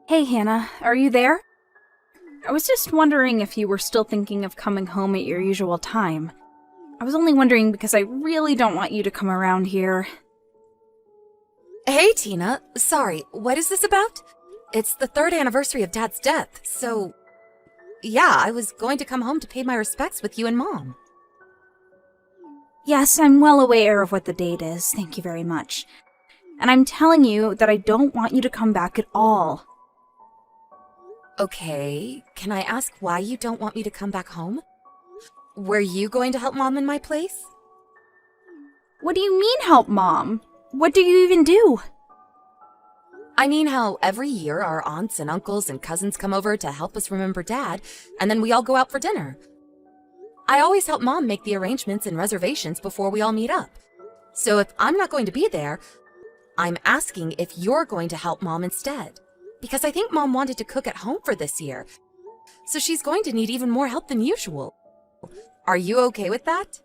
Hey Hannah, are you there? I was just wondering if you were still thinking of coming home at your usual time. I was only wondering because I really don't want you to come around here. Hey, Tina. Sorry, what is this about? It's the 3rd anniversary of Dad's death, so... Yeah, I was going to come home to pay my respects with you and Mom. Yes, I'm well aware of what the date is, thank you very much. And I'm telling you that I don't want you to come back at all. Okay, can I ask why you don't want me to come back home? Were you going to help Mom in my place? What do you mean, help Mom? What do you even do? I mean how every year our aunts and uncles and cousins come over to help us remember Dad, and then we all go out for dinner. I always help Mom make the arrangements and reservations before we all meet up. So if I'm not going to be there, I'm asking if you're going to help Mom instead. Because I think Mom wanted to cook at home for this year, so she's going to need even more help than usual. Are you okay with that?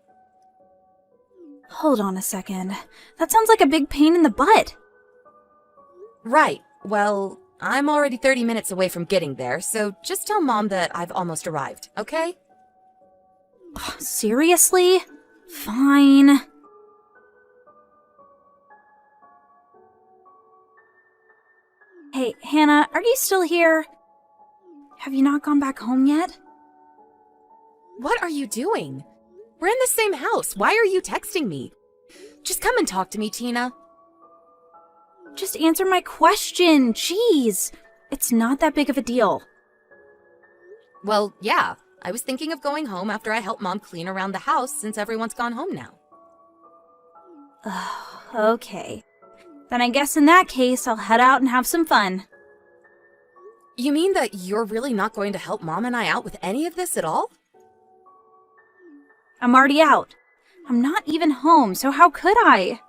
Hold on a second. That sounds like a big pain in the butt. Right. Well, I'm already 30 minutes away from getting there, so just tell Mom that I've almost arrived, okay? Seriously? Fine. Hey, Hannah, are you still here? Have you not gone back home yet? What are you doing? We're in the same house. Why are you texting me? Just come and talk to me, Tina. Just answer my question. Jeez. It's not that big of a deal. Well, yeah. I was thinking of going home after I help Mom clean around the house since everyone's gone home now. Okay. Then I guess in that case, I'll head out and have some fun. You mean that you're really not going to help Mom and I out with any of this at all? I'm already out. I'm not even home, so how could I?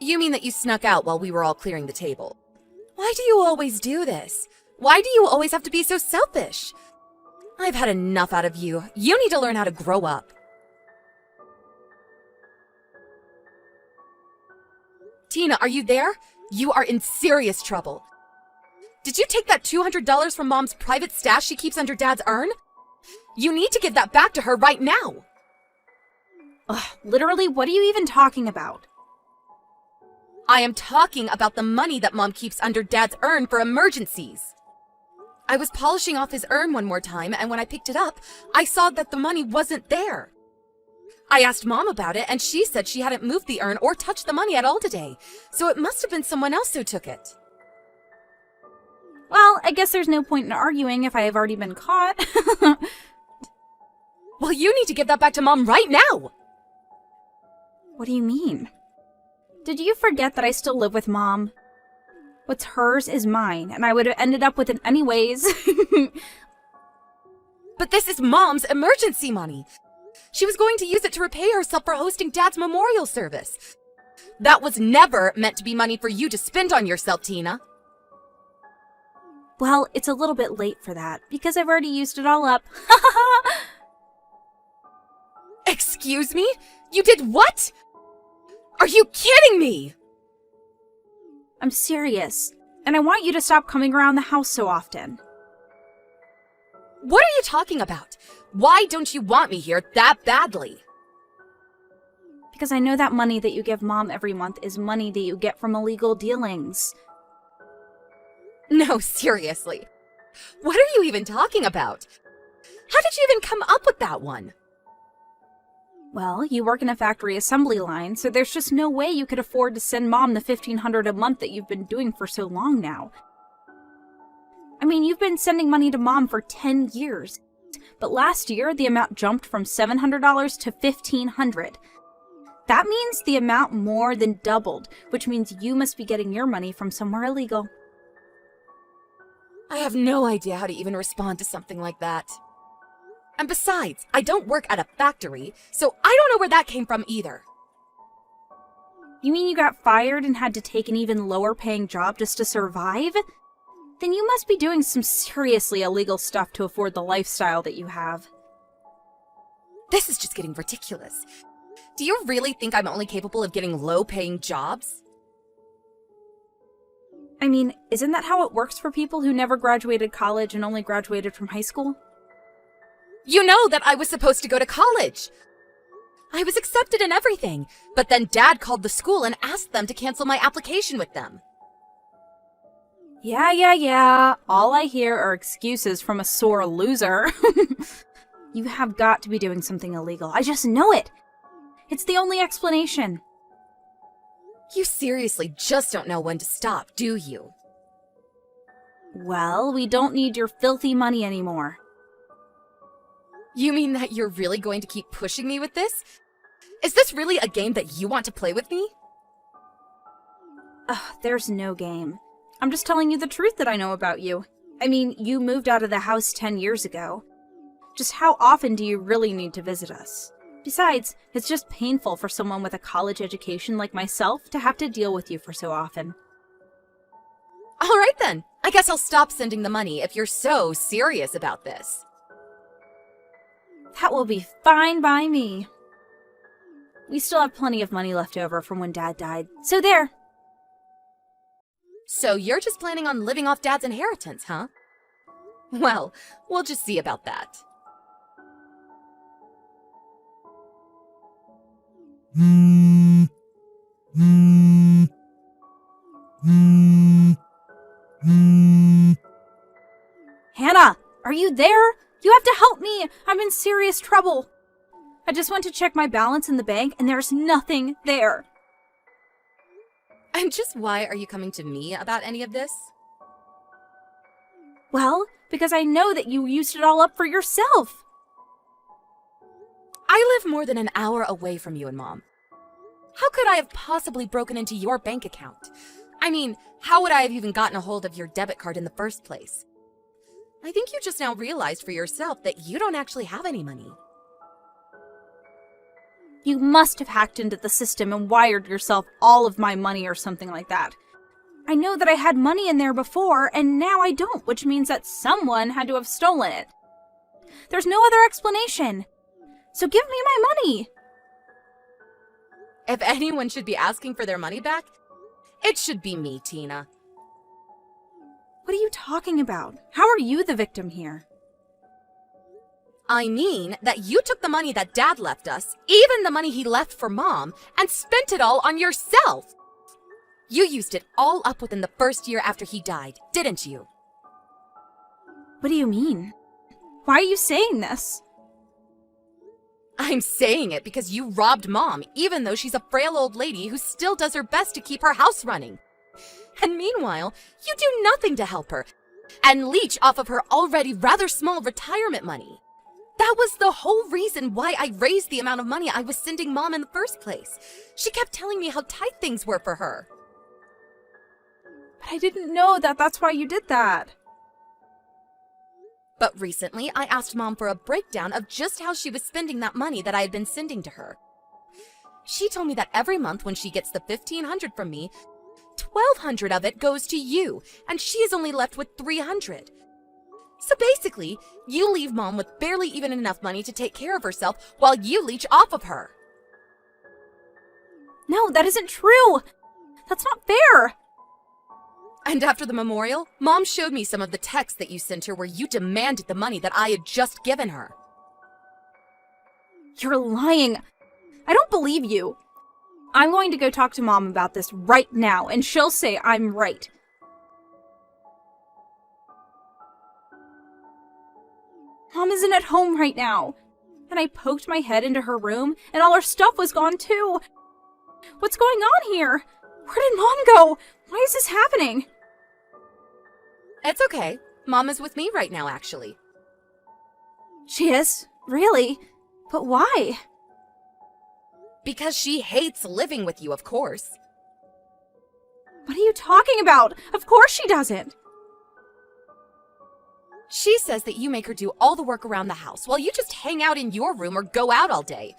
You mean that you snuck out while we were all clearing the table? Why do you always do this? Why do you always have to be so selfish? I've had enough out of you. You need to learn how to grow up. Tina, are you there? You are in serious trouble. Did you take that $200 from Mom's private stash she keeps under Dad's urn? You need to give that back to her right now. Literally, what are you even talking about? I am talking about the money that Mom keeps under Dad's urn for emergencies. I was polishing off his urn one more time, and when I picked it up, I saw that the money wasn't there. I asked Mom about it, and she said she hadn't moved the urn or touched the money at all today, so it must have been someone else who took it. Well, I guess there's no point in arguing if I have already been caught. Well, you need to give that back to Mom right now! What do you mean? Did you forget that I still live with Mom? What's hers is mine, and I would have ended up with it anyways. But this is Mom's emergency money. She was going to use it to repay herself for hosting Dad's memorial service. That was never meant to be money for you to spend on yourself, Tina. Well, it's a little bit late for that, because I've already used it all up. Excuse me? You did what? Are you kidding me? I'm serious, and I want you to stop coming around the house so often. What are you talking about? Why don't you want me here that badly? Because I know that money that you give Mom every month is money that you get from illegal dealings. No, seriously. What are you even talking about? How did you even come up with that one? Well, you work in a factory assembly line, so there's just no way you could afford to send Mom the $1,500 a month that you've been doing for so long now. I mean, you've been sending money to Mom for 10 years, but last year the amount jumped from $700 to $1,500. That means the amount more than doubled, which means you must be getting your money from somewhere illegal. I have no idea how to even respond to something like that. And besides, I don't work at a factory, so I don't know where that came from either. You mean you got fired and had to take an even lower paying job just to survive? Then you must be doing some seriously illegal stuff to afford the lifestyle that you have. This is just getting ridiculous. Do you really think I'm only capable of getting low-paying jobs? I mean, isn't that how it works for people who never graduated college and only graduated from high school? You know that I was supposed to go to college. I was accepted and everything, but then Dad called the school and asked them to cancel my application with them. Yeah. All I hear are excuses from a sore loser. You have got to be doing something illegal. I just know it. It's the only explanation. You seriously just don't know when to stop, do you? Well, we don't need your filthy money anymore. You mean that you're really going to keep pushing me with this? Is this really a game that you want to play with me? There's no game. I'm just telling you the truth that I know about you. I mean, you moved out of the house 10 years ago. Just how often do you really need to visit us? Besides, it's just painful for someone with a college education like myself to have to deal with you for so often. All right then. I guess I'll stop sending the money if you're so serious about this. That will be fine by me. We still have plenty of money left over from when Dad died, so there. So you're just planning on living off Dad's inheritance, huh? Well, we'll just see about that. Hannah, are you there? You have to help me. I'm in serious trouble. I just went to check my balance in the bank and there's nothing there. And just why are you coming to me about any of this? Well, because I know that you used it all up for yourself. I live more than an hour away from you and Mom. How could I have possibly broken into your bank account? I mean, how would I have even gotten a hold of your debit card in the first place? I think you just now realized for yourself that you don't actually have any money. You must have hacked into the system and wired yourself all of my money or something like that. I know that I had money in there before, and now I don't, which means that someone had to have stolen it. There's no other explanation. So give me my money. If anyone should be asking for their money back, it should be me, Tina. What are you talking about? How are you the victim here? I mean that you took the money that Dad left us, even the money he left for Mom, and spent it all on yourself. You used it all up within the first year after he died, didn't you? What do you mean? Why are you saying this? I'm saying it because you robbed Mom, even though she's a frail old lady who still does her best to keep her house running. And meanwhile, you do nothing to help her and leech off of her already rather small retirement money. That was the whole reason why I raised the amount of money I was sending Mom in the first place. She kept telling me how tight things were for her. But I didn't know that that's why you did that. But recently, I asked Mom for a breakdown of just how she was spending that money that I had been sending to her. She told me that every month when she gets the $1,500 from me, $1,200 of it goes to you, and she is only left with $300. So basically, you leave Mom with barely even enough money to take care of herself while you leech off of her. No, that isn't true. That's not fair. And after the memorial, Mom showed me some of the texts that you sent her where you demanded the money that I had just given her. You're lying. I don't believe you. I'm going to go talk to Mom about this right now, and she'll say I'm right. Mom isn't at home right now. And I poked my head into her room, and all her stuff was gone too. What's going on here? Where did Mom go? Why is this happening? It's okay. Mom is with me right now, actually. She is? Really? But why? Because she hates living with you, of course. What are you talking about? Of course she doesn't. She says that you make her do all the work around the house while you just hang out in your room or go out all day.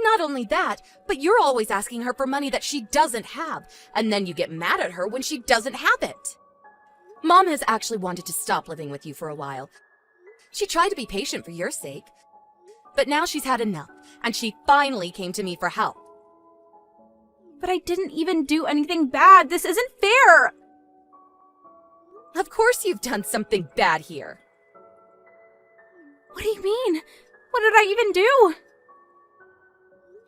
Not only that, but you're always asking her for money that she doesn't have, and then you get mad at her when she doesn't have it. Mom has actually wanted to stop living with you for a while. She tried to be patient for your sake, but now she's had enough, and she finally came to me for help. But I didn't even do anything bad. This isn't fair. course you've done something bad here. What do you mean? What did I even do?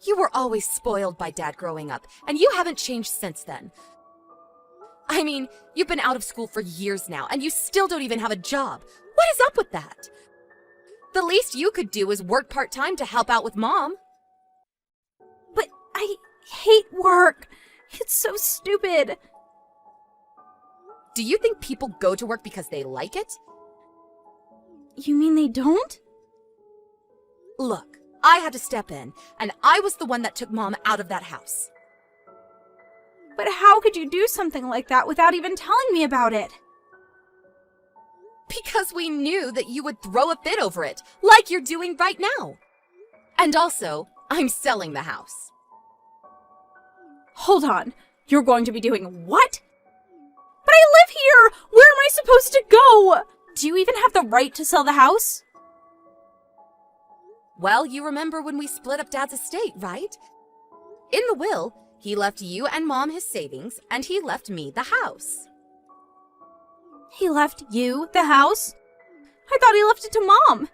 You were always spoiled by Dad growing up, and you haven't changed since then. I mean, you've been out of school for years now, and you still don't even have a job. What is up with that? The least you could do is work part-time to help out with Mom. But I hate work. It's so stupid. Do you think people go to work because they like it? You mean they don't? Look, I had to step in, and I was the one that took Mom out of that house. But how could you do something like that without even telling me about it? Because we knew that you would throw a fit over it, like you're doing right now. And also, I'm selling the house. Hold on. You're going to be doing what? But I live here! Where am I supposed to go? Do you even have the right to sell the house? Well, you remember when we split up Dad's estate, right? In the will, he left you and Mom his savings, and he left me the house. He left you the house? I thought he left it to Mom.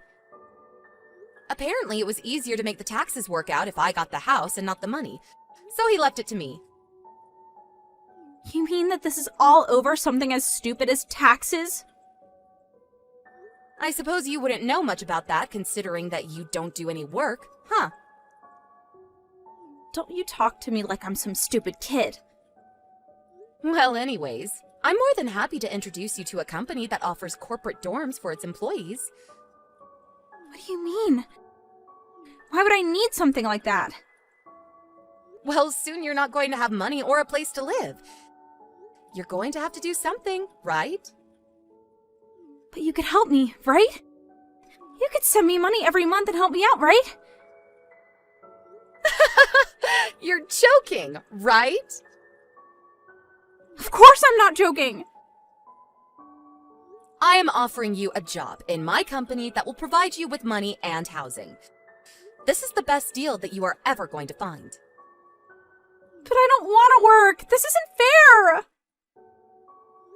Apparently, it was easier to make the taxes work out if I got the house and not the money, so he left it to me. You mean that this is all over something as stupid as taxes? I suppose you wouldn't know much about that, considering that you don't do any work, huh? Don't you talk to me like I'm some stupid kid. Well, anyways, I'm more than happy to introduce you to a company that offers corporate dorms for its employees. What do you mean? Why would I need something like that? Well, soon you're not going to have money or a place to live. You're going to have to do something, right? But you could help me, right? You could send me money every month and help me out, right? You're joking, right? Of course I'm not joking! I am offering you a job in my company that will provide you with money and housing. This is the best deal that you are ever going to find. But I don't want to work! This isn't fair!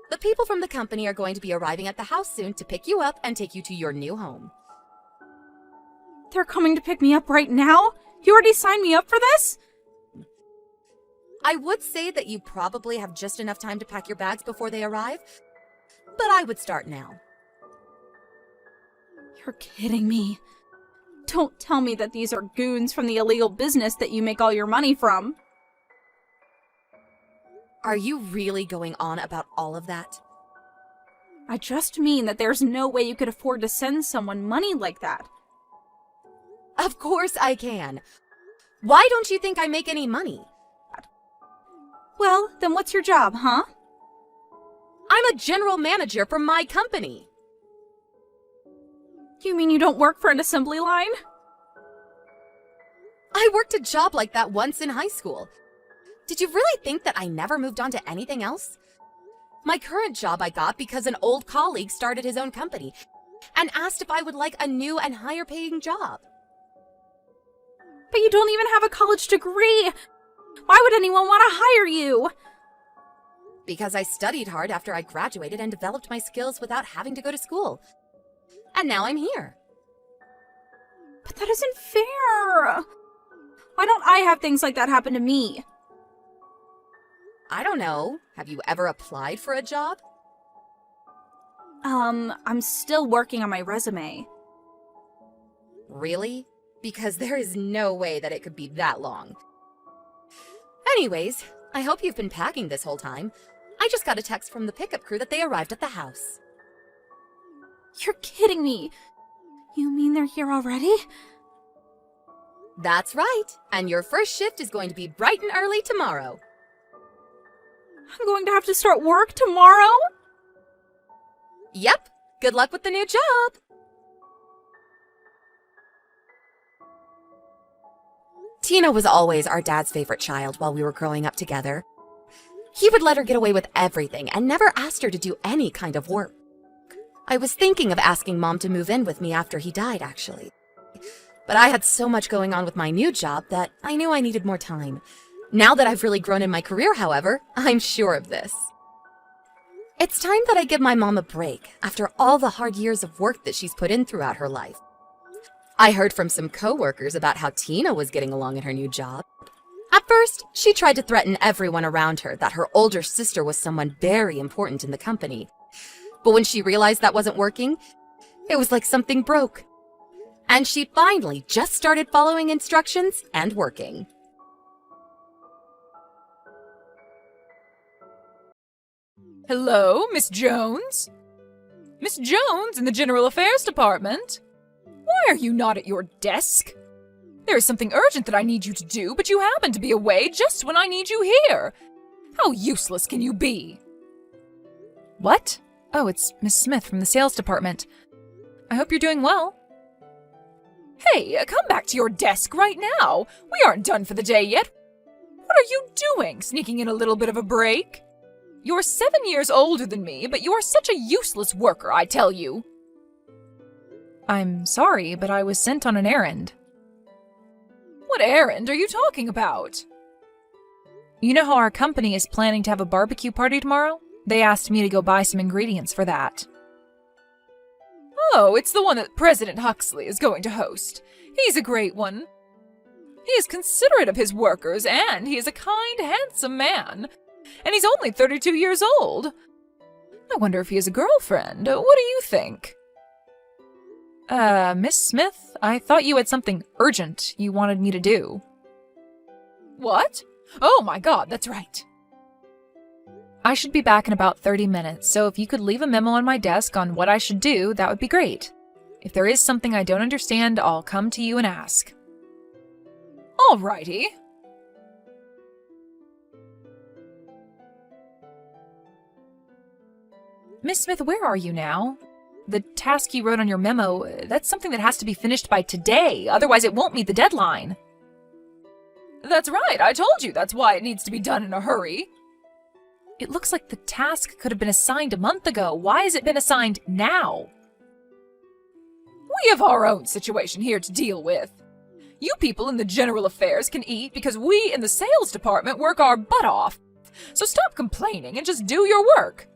The people from the company are going to be arriving at the house soon to pick you up and take you to your new home. They're coming to pick me up right now? You already signed me up for this? I would say that you probably have just enough time to pack your bags before they arrive, but I would start now. You're kidding me. Don't tell me that these are goons from the illegal business that you make all your money from. Are you really going on about all of that? I just mean that there's no way you could afford to send someone money like that. Of course I can. Why don't you think I make any money? Well, then what's your job, huh? I'm a general manager for my company. You mean you don't work for an assembly line? I worked a job like that once in high school. Did you really think that I never moved on to anything else? My current job I got because an old colleague started his own company and asked if I would like a new and higher paying job. But you don't even have a college degree! Why would anyone want to hire you? Because I studied hard after I graduated and developed my skills without having to go to school. And now I'm here. But that isn't fair! Why don't I have things like that happen to me? I don't know. Have you ever applied for a job? I'm still working on my resume. Really? Because there is no way that it could be that long. Anyways, I hope you've been packing this whole time. I just got a text from the pickup crew that they arrived at the house. You're kidding me! You mean they're here already? That's right, and your first shift is going to be bright and early tomorrow. I'm going to have to start work tomorrow? Yep, good luck with the new job! Tina was always our dad's favorite child while we were growing up together. He would let her get away with everything and never asked her to do any kind of work. I was thinking of asking Mom to move in with me after he died, actually. But I had so much going on with my new job that I knew I needed more time. Now that I've really grown in my career, however, I'm sure of this. It's time that I give my mom a break after all the hard years of work that she's put in throughout her life. I heard from some coworkers about how Tina was getting along in her new job. At first, she tried to threaten everyone around her that her older sister was someone very important in the company. But when she realized that wasn't working, it was like something broke. And she finally just started following instructions and working. Hello, Miss Jones? Miss Jones in the General Affairs Department? Why are you not at your desk? There is something urgent that I need you to do, but you happen to be away just when I need you here. How useless can you be? What? Oh, it's Miss Smith from the sales department. I hope you're doing well. Hey, come back to your desk right now. We aren't done for the day yet. What are you doing, sneaking in a little bit of a break? You're 7 years older than me, but you're such a useless worker, I tell you. I'm sorry, but I was sent on an errand. What errand are you talking about? You know how our company is planning to have a barbecue party tomorrow? They asked me to go buy some ingredients for that. Oh, it's the one that President Huxley is going to host. He's a great one. He is considerate of his workers, and he is a kind, handsome man. And he's only 32 years old. I wonder if he has a girlfriend. What do you think? Miss Smith, I thought you had something urgent you wanted me to do. What? Oh my God, that's right. I should be back in about 30 minutes, so if you could leave a memo on my desk on what I should do, that would be great. If there is something I don't understand, I'll come to you and ask. Alrighty. Miss Smith, where are you now? The task you wrote on your memo, that's something that has to be finished by today, otherwise it won't meet the deadline. That's right, I told you that's why it needs to be done in a hurry. It looks like the task could have been assigned a month ago. Why has it been assigned now? We have our own situation here to deal with. You people in the general affairs can eat because we in the sales department work our butt off. So stop complaining and just do your work.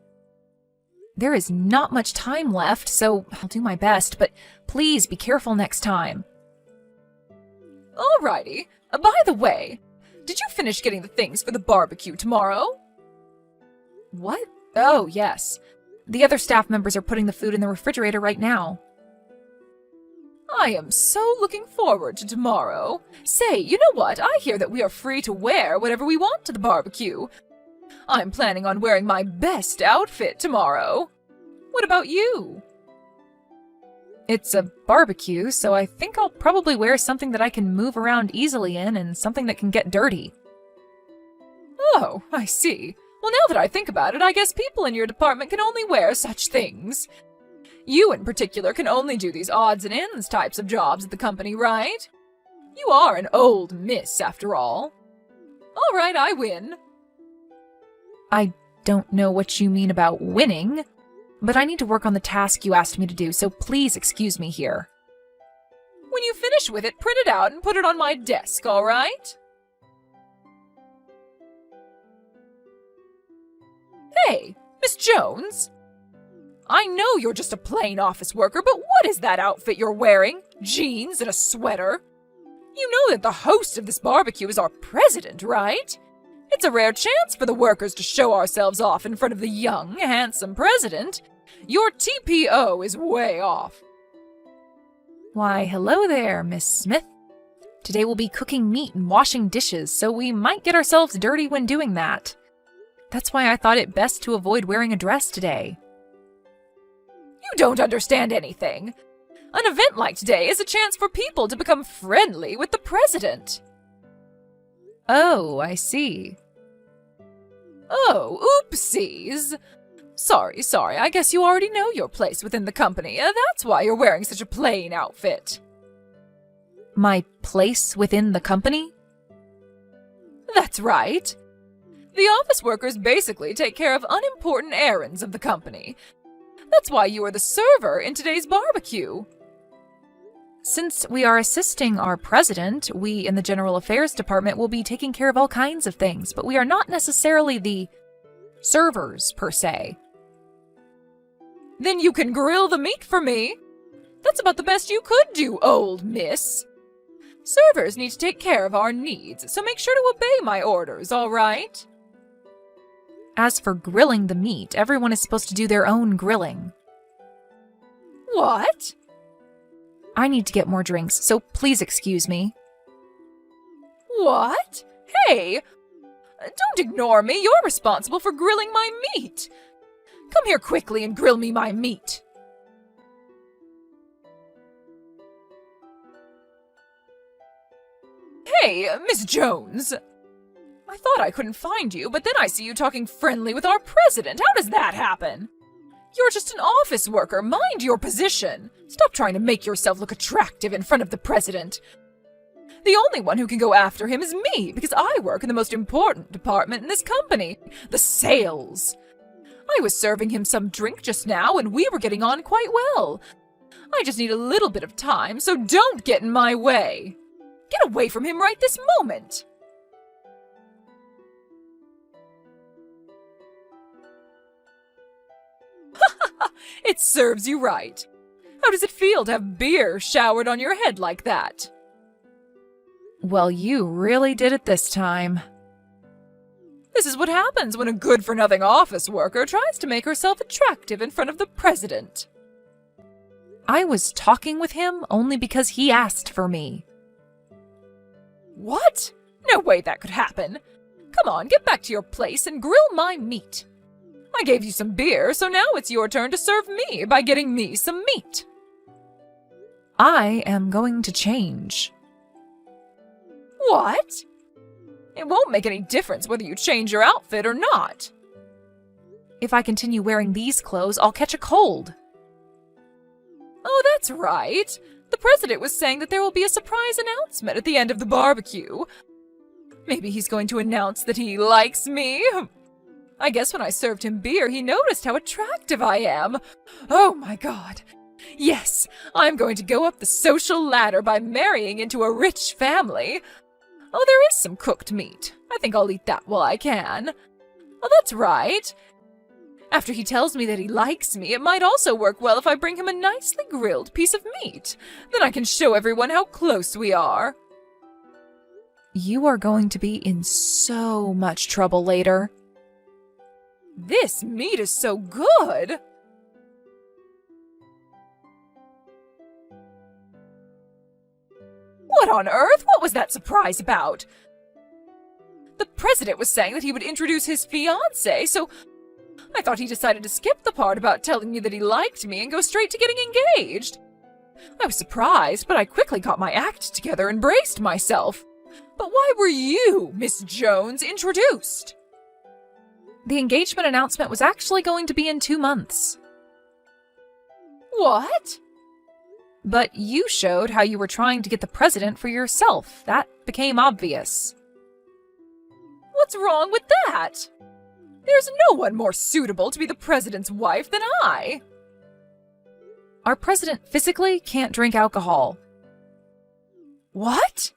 There is not much time left, so I'll do my best, but please be careful next time. Alrighty. By the way, did you finish getting the things for the barbecue tomorrow? What? Oh, yes. The other staff members are putting the food in the refrigerator right now. I am so looking forward to tomorrow. Say, you know what? I hear that we are free to wear whatever we want to the barbecue. I'm planning on wearing my best outfit tomorrow. What about you? It's a barbecue, so I think I'll probably wear something that I can move around easily in and something that can get dirty. Oh, I see. Well, now that I think about it, I guess people in your department can only wear such things. You in particular can only do these odds and ends types of jobs at the company, right? You are an old miss, after all. All right, I win. I don't know what you mean about winning, but I need to work on the task you asked me to do, so please excuse me here. When you finish with it, print it out and put it on my desk, all right? Hey, Miss Jones. I know you're just a plain office worker, but what is that outfit you're wearing? Jeans and a sweater? You know that the host of this barbecue is our president, right? It's a rare chance for the workers to show ourselves off in front of the young, handsome president. Your TPO is way off. Why, hello there, Miss Smith. Today we'll be cooking meat and washing dishes, so we might get ourselves dirty when doing that. That's why I thought it best to avoid wearing a dress today. You don't understand anything. An event like today is a chance for people to become friendly with the president. Oh, I see. Oh, oopsies. Sorry, I guess you already know your place within the company. That's why you're wearing such a plain outfit. My place within the company? That's right. The office workers basically take care of unimportant errands of the company. That's why you are the server in today's barbecue. Since we are assisting our president, we in the General Affairs Department will be taking care of all kinds of things, but we are not necessarily the servers, per se. Then you can grill the meat for me. That's about the best you could do, old miss. Servers need to take care of our needs, so make sure to obey my orders, all right? As for grilling the meat, everyone is supposed to do their own grilling. What? I need to get more drinks, so please excuse me. What? Hey! Don't ignore me. You're responsible for grilling my meat. Come here quickly and grill me my meat. Hey, Miss Jones. I thought I couldn't find you, but then I see you talking friendly with our president. How does that happen? You're just an office worker. Mind your position. Stop trying to make yourself look attractive in front of the president. The only one who can go after him is me, because I work in the most important department in this company, the sales. I was serving him some drink just now, and we were getting on quite well. I just need a little bit of time, so don't get in my way. Get away from him right this moment. It serves you right. How does it feel to have beer showered on your head like that? Well, you really did it this time. This is what happens when a good-for-nothing office worker tries to make herself attractive in front of the president. I was talking with him only because he asked for me. What? No way that could happen. Come on, get back to your place and grill my meat. I gave you some beer, so now it's your turn to serve me by getting me some meat. I am going to change. What? It won't make any difference whether you change your outfit or not. If I continue wearing these clothes, I'll catch a cold. Oh, that's right. The president was saying that there will be a surprise announcement at the end of the barbecue. Maybe he's going to announce that he likes me. I guess when I served him beer, he noticed how attractive I am. Oh my God. Yes, I'm going to go up the social ladder by marrying into a rich family. Oh, there is some cooked meat. I think I'll eat that while I can. Oh, that's right. After he tells me that he likes me, it might also work well if I bring him a nicely grilled piece of meat. Then I can show everyone how close we are. You are going to be in so much trouble later. This meat is so good! What on earth? What was that surprise about? The president was saying that he would introduce his fiancée, so I thought he decided to skip the part about telling me that he liked me and go straight to getting engaged. I was surprised, but I quickly got my act together and braced myself. But why were you, Miss Jones, introduced? The engagement announcement was actually going to be in 2 months. What? But you showed how you were trying to get the president for yourself. That became obvious. What's wrong with that? There's no one more suitable to be the president's wife than I. Our president physically can't drink alcohol. What?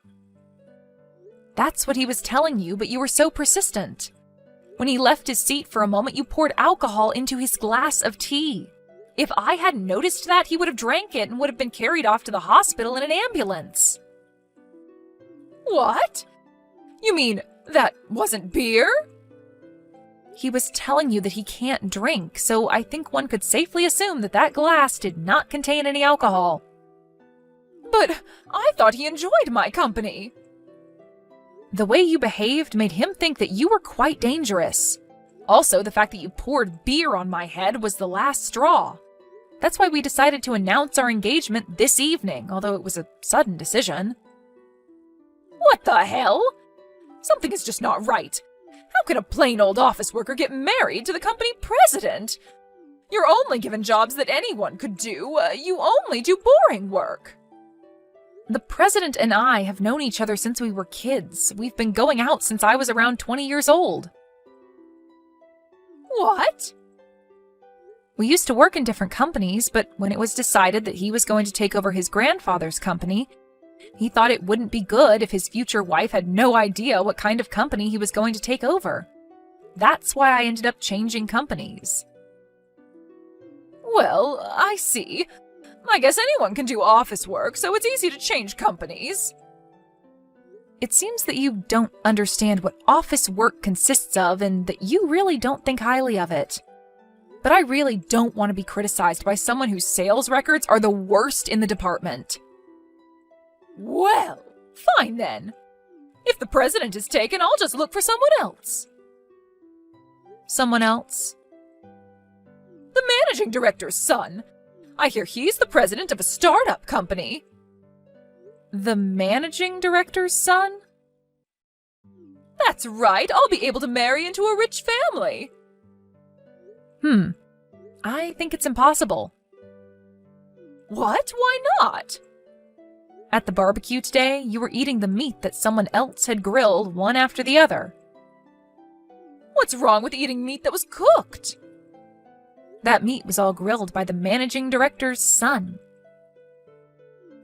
That's what he was telling you, but you were so persistent. When he left his seat for a moment, you poured alcohol into his glass of tea. If I hadn't noticed that, he would have drank it and would have been carried off to the hospital in an ambulance. What? You mean that wasn't beer? He was telling you that he can't drink, so I think one could safely assume that that glass did not contain any alcohol. But I thought he enjoyed my company. The way you behaved made him think that you were quite dangerous. Also, the fact that you poured beer on my head was the last straw. That's why we decided to announce our engagement this evening, although it was a sudden decision. What the hell? Something is just not right. How can a plain old office worker get married to the company president? You're only given jobs that anyone could do. You only do boring work. The president and I have known each other since we were kids. We've been going out since I was around 20 years old. What? We used to work in different companies, but when it was decided that he was going to take over his grandfather's company, he thought it wouldn't be good if his future wife had no idea what kind of company he was going to take over. That's why I ended up changing companies. Well, I see. I guess anyone can do office work, so it's easy to change companies. It seems that you don't understand what office work consists of and that you really don't think highly of it. But I really don't want to be criticized by someone whose sales records are the worst in the department. Well, fine then. If the president is taken, I'll just look for someone else. Someone else? The managing director's son. I hear he's the president of a startup company. The managing director's son? That's right, I'll be able to marry into a rich family. I think it's impossible. What? Why not? At the barbecue today, you were eating the meat that someone else had grilled one after the other. What's wrong with eating meat that was cooked? That meat was all grilled by the managing director's son.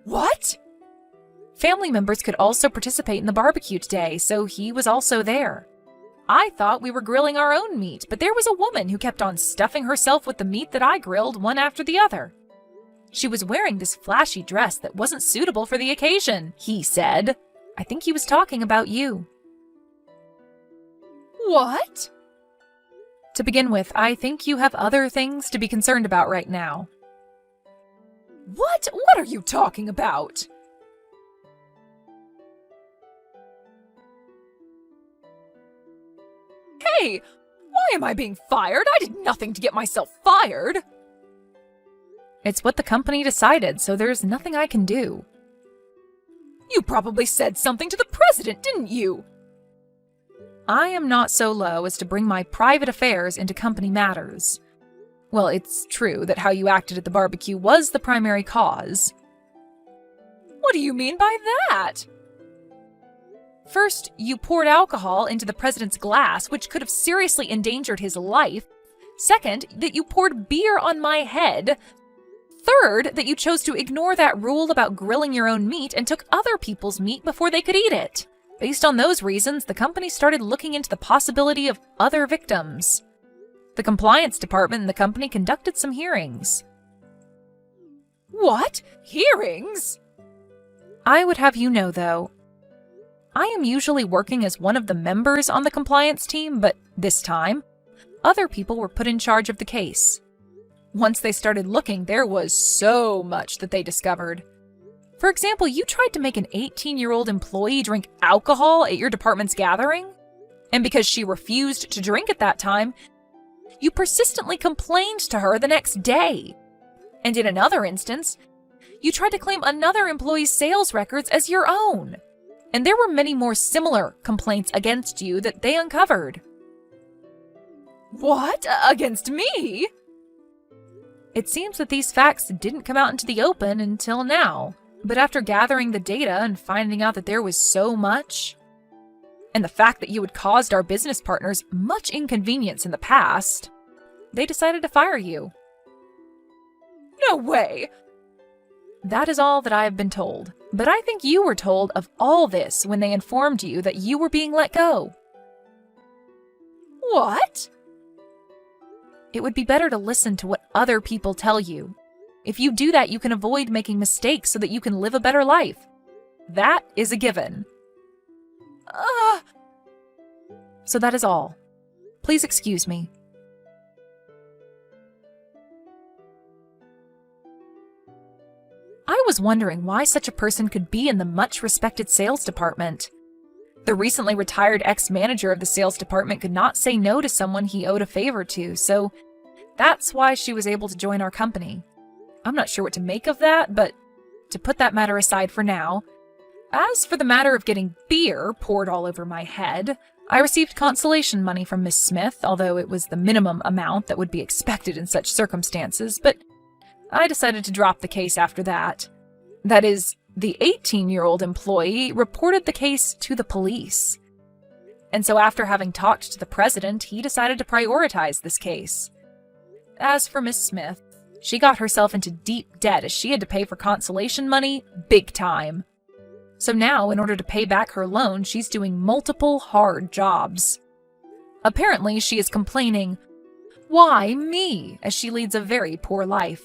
What? Family members could also participate in the barbecue today, so he was also there. I thought we were grilling our own meat, but there was a woman who kept on stuffing herself with the meat that I grilled one after the other. She was wearing this flashy dress that wasn't suitable for the occasion, he said. I think he was talking about you. What? To begin with, I think you have other things to be concerned about right now. What? What are you talking about? Hey, why am I being fired? I did nothing to get myself fired. It's what the company decided, so there's nothing I can do. You probably said something to the president, didn't you? I am not so low as to bring my private affairs into company matters. Well, it's true that how you acted at the barbecue was the primary cause. What do you mean by that? First, you poured alcohol into the president's glass, which could have seriously endangered his life. Second, that you poured beer on my head. Third, that you chose to ignore that rule about grilling your own meat and took other people's meat before they could eat it. Based on those reasons, the company started looking into the possibility of other victims. The compliance department in the company conducted some hearings. What? Hearings? I would have you know, though, I am usually working as one of the members on the compliance team, but this time, other people were put in charge of the case. Once they started looking, there was so much that they discovered. For example, you tried to make an 18-year-old employee drink alcohol at your department's gathering, and because she refused to drink at that time, you persistently complained to her the next day. And in another instance, you tried to claim another employee's sales records as your own. And there were many more similar complaints against you that they uncovered. What? Against me? It seems that these facts didn't come out into the open until now. But after gathering the data and finding out that there was so much, and the fact that you had caused our business partners much inconvenience in the past, they decided to fire you. No way! That is all that I have been told, but I think you were told of all this when they informed you that you were being let go. What? It would be better to listen to what other people tell you. If you do that, you can avoid making mistakes so that you can live a better life. That is a given. So that is all. Please excuse me. I was wondering why such a person could be in the much-respected sales department. The recently retired ex-manager of the sales department could not say no to someone he owed a favor to, so that's why she was able to join our company. I'm not sure what to make of that, but to put that matter aside for now, as for the matter of getting beer poured all over my head, I received consolation money from Miss Smith, although it was the minimum amount that would be expected in such circumstances, but I decided to drop the case after that. That is, the 18-year-old employee reported the case to the police. And so after having talked to the president, he decided to prioritize this case. As for Miss Smith, she got herself into deep debt as she had to pay for consolation money big time. So now, in order to pay back her loan, she's doing multiple hard jobs. Apparently, she is complaining, Why me, as she leads a very poor life?